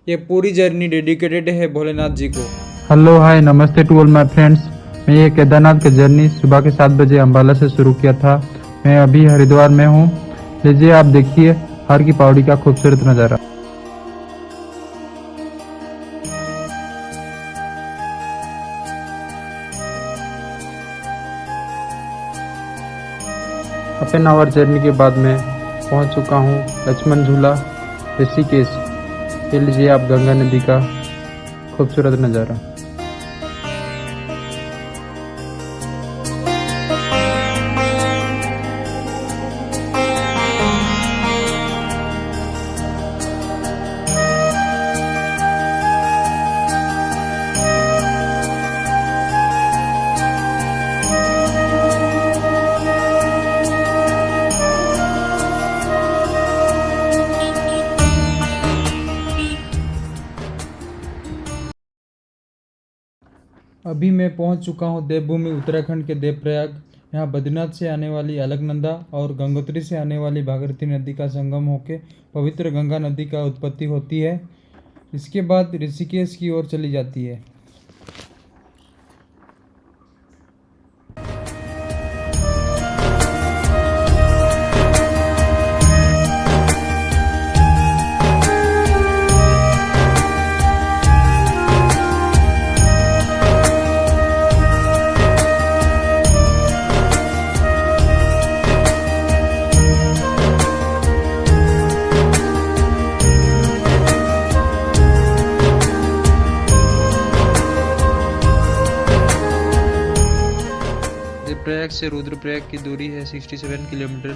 ये पूरी journey dedicated है भोलेनाथ जी को। हेलो हाय नमस्ते टू ऑल माय फ्रेंड्स। मैं ये केदारनाथ की जर्नी सुबह के 7 बजे अम्बाला से शुरू किया था। मैं अभी हरिद्वार में हूँ। लीजिए आप देखिए हर की पौड़ी का खूबसूरत नज़ारा। हाफ एन आवर जर्नी के बाद मैं पहुँच चुका हूँ लक्ष्मण झूला ऋषिकेश। ये लीजिए आप गंगा नदी का खूबसूरत नज़ारा। अभी मैं पहुंच चुका हूं देवभूमि उत्तराखंड के देवप्रयाग। यहां बद्रीनाथ से आने वाली अलकनंदा और गंगोत्री से आने वाली भागीरथी नदी का संगम होकर पवित्र गंगा नदी का उत्पत्ति होती है। इसके बाद ऋषिकेश की ओर चली जाती है। रुद्रप्रयाग से रुद्रप्रयाग की दूरी है 67 किलोमीटर।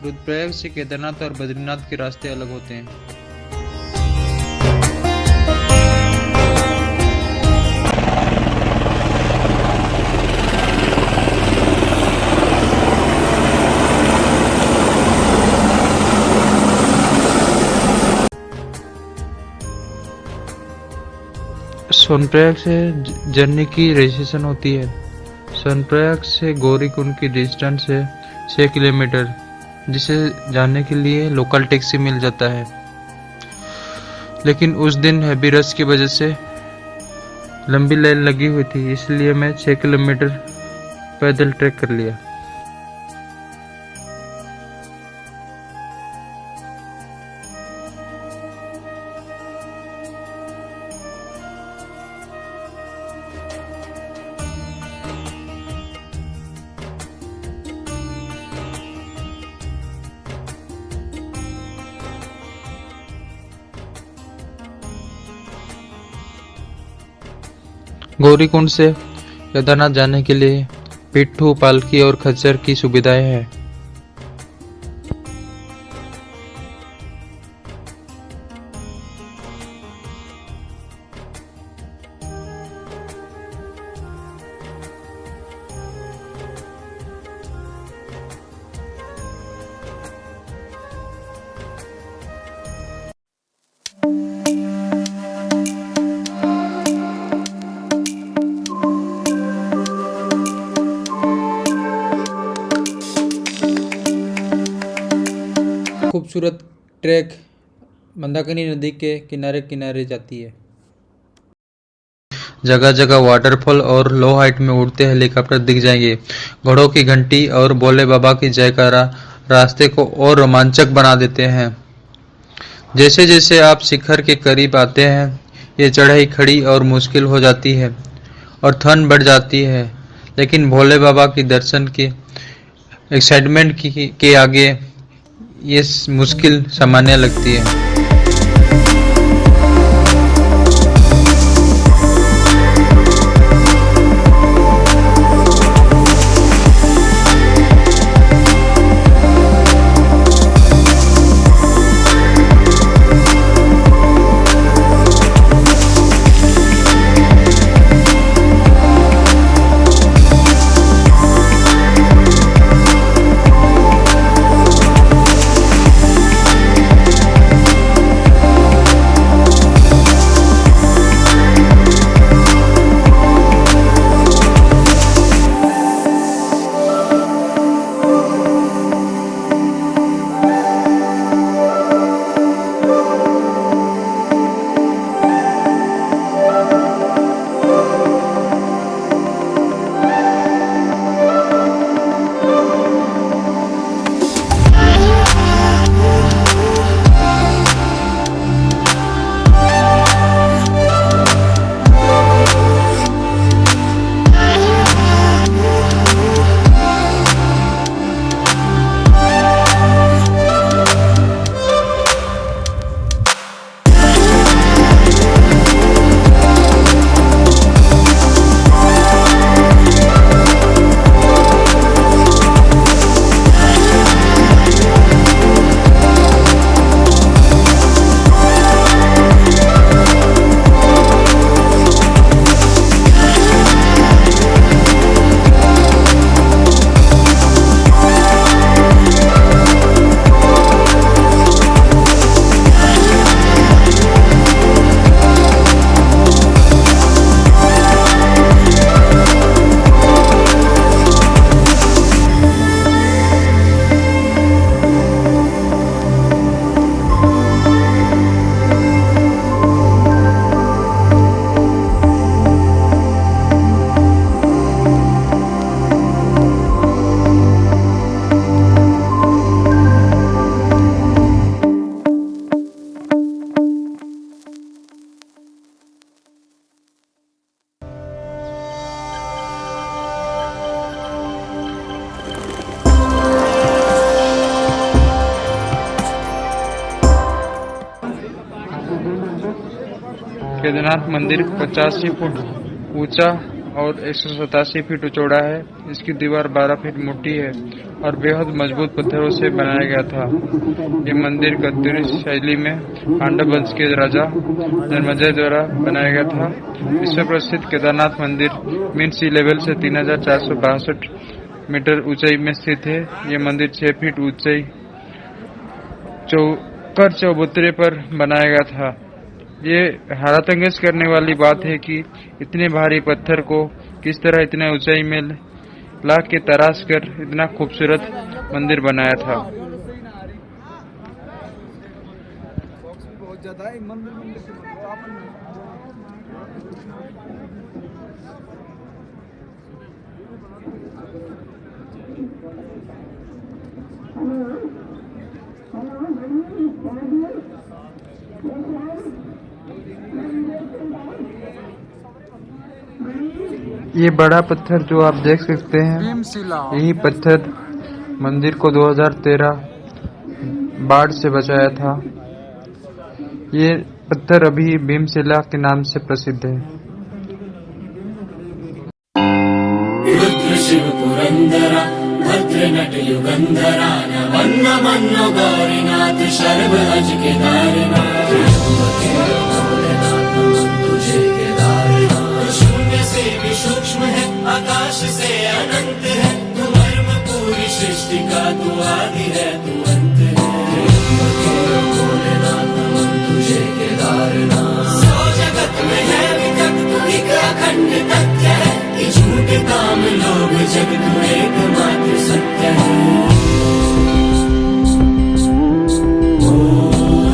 रुद्रप्रयाग से केदारनाथ और बद्रीनाथ के रास्ते अलग होते हैं। सोनप्रयाग से जर्नी की रजिस्ट्रेशन होती है। सोनप्रयाग से गौरीकुंड की डिस्टेंस है 6 किलोमीटर, जिसे जाने के लिए लोकल टैक्सी मिल जाता है। लेकिन उस दिन हैवी रश की वजह से लंबी लाइन लगी हुई थी, इसलिए मैं 6 किलोमीटर पैदल ट्रैक कर लिया। गौरीकुंड से केदारनाथ जाने के लिए पिट्ठू, पालकी और खच्चर की सुविधाएं हैं। खूबसूरत ट्रैक मंदाकिनी नदी के किनारे किनारे जाती है। जगह जगह वाटरफॉल और लो हाइट में उड़ते हेलीकॉप्टर दिख जाएंगे। घोड़ों की घंटी और भोले बाबा की जयकारा रास्ते को और रोमांचक बना देते हैं। जैसे जैसे आप शिखर के करीब आते हैं, ये चढ़ाई खड़ी और मुश्किल हो जाती है और थन बढ़ जाती है, लेकिन भोले बाबा की दर्शन के एक्साइटमेंट के आगे ये मुश्किल सामान्य लगती है। केदारनाथ मंदिर 85 फुट ऊंचा और 187 फीट चौड़ा है। इसकी दीवार 12 फीट मोटी है और बेहद मजबूत पत्थरों से बनाया गया था। ये मंदिर कत्यूरी शैली में पांडव वंश के राजा जन्मेजय द्वारा बनाया गया था। विश्व प्रसिद्ध केदारनाथ मंदिर मीन सी लेवल से 3462 मीटर ऊंचाई में स्थित है। ये मंदिर 6 फीट ऊंचाई चौबूतरे पर बनाया गया था। ये हैरतअंगेज करने वाली बात है कि इतने भारी पत्थर को किस तरह इतने ऊंचाई में ला के तराश कर इतना खूबसूरत मंदिर बनाया था। ये बड़ा पत्थर जो आप देख सकते हैं, यही पत्थर मंदिर को 2013 बाढ़ से बचाया था। ये पत्थर अभी भीमशिला के नाम से प्रसिद्ध है। रुद्र शिव पुरंदरा भद्र नट युगंधरा नमन्न मन्नो गौरीनाथ शर्व अज केदारनाथ तुझे केदारनाथ शून्य से भी सूक्ष्म है आकाश से अनंत है तू मर्म पूरी सृष्टि का तू आदि है तू अंत है भोलेनाथ तुझे केदारनाथ सौ जगत में है विकट तू एक अखंड तथ्य है कि झूठ काम लोभ जग तू एकमात्र सत्य है।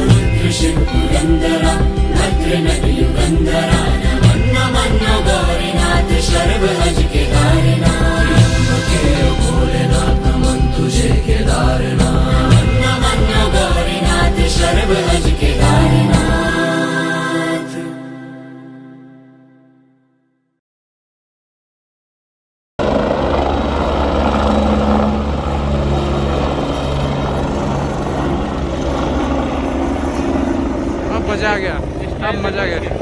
रुद्र शिव पुरंदरा भद्र नट युगंधरा नमन्न मन्नो गौरीनाथ शर्व अज केदारनाथ भोलेनाथ नमन तुझे केदारनाथ नमन्न मन्नो गौरीनाथ शर्व अज केदारनाथ। मजा आ गया, अब मजा आ गया।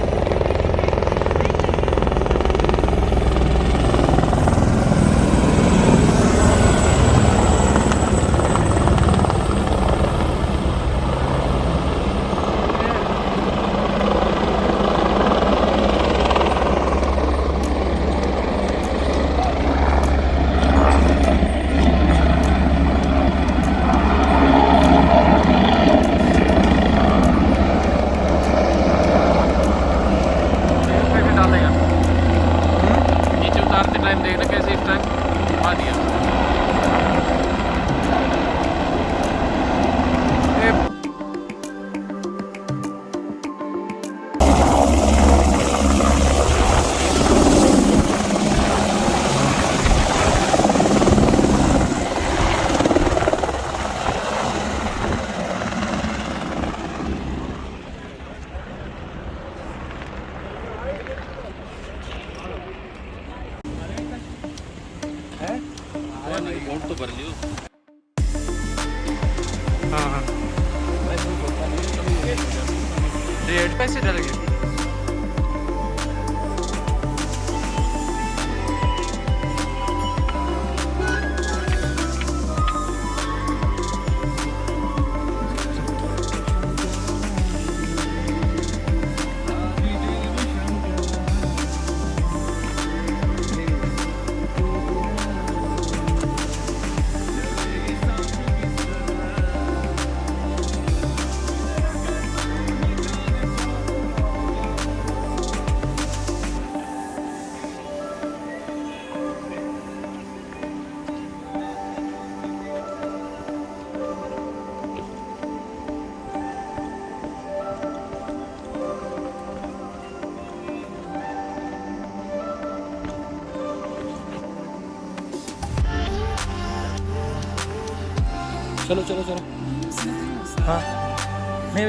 देखना कैसे इस टाइम आ दिया। तो भर लियो। हाँ 1.5 पैसे डल गए। चलो चलो चलो। हाँ नहीं